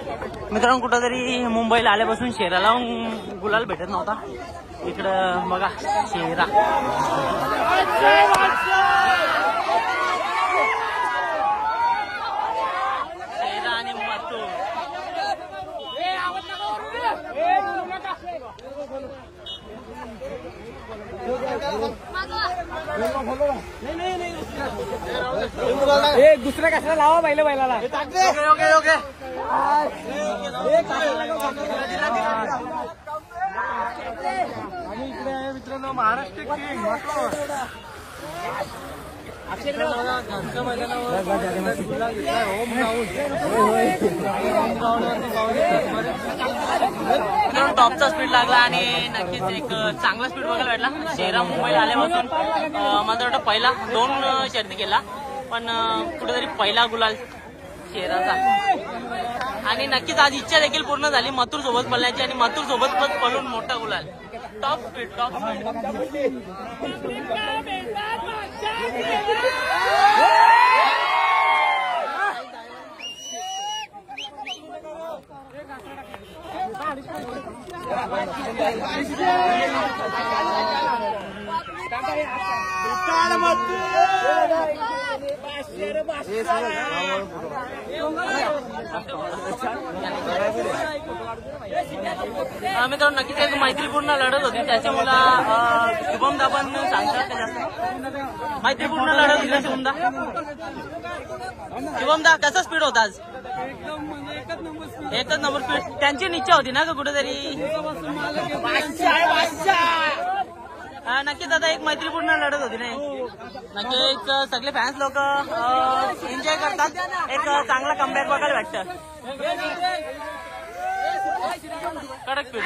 मित्रांनो कुठंतरी मुंबईला आल्यापासून शेराला गुलाल भेटत नव्हता. इकडं बघा शेरा आणि मथुर. दुसऱ्या कशाला लावा बैलाला. ओके आणि इकडे आहे मित्रांनो महाराष्ट्र किंग टॉपचा स्पीड लागला आणि नक्कीच एक चांगला स्पीड बघायला भेटला. शेरा मुंबईला आल्यापासून माझं वाटतं पहिला 2 शर्ती केला, पण कुठेतरी पहिला गुलाल शेराचा. आणि नक्कीच आज इच्छा देखील पूर्ण झाली मथुर सोबत पळण्याची आणि मथुर सोबत पळून मोठा गुलाल. टॉप स्पीड मित्रांनो नक्कीच एक मैत्रीपूर्ण लढत होती. त्याच्यामुळे शुभमदा पण सांगतात जास्त मैत्रीपूर्ण लढत होती. शुभमदा कसा स्पीड होता आज? एकच नंबर स्पीड. त्यांची इच्छा होती ना का कुठेतरी? नक्कीच आता एक मैत्रीपूर्ण लढत होती नाही. नक्कीच सगळे फॅन्स लोक एन्जॉय करतात. एक चांगला कमबॅक बघायला भेटतं. कडक स्पीड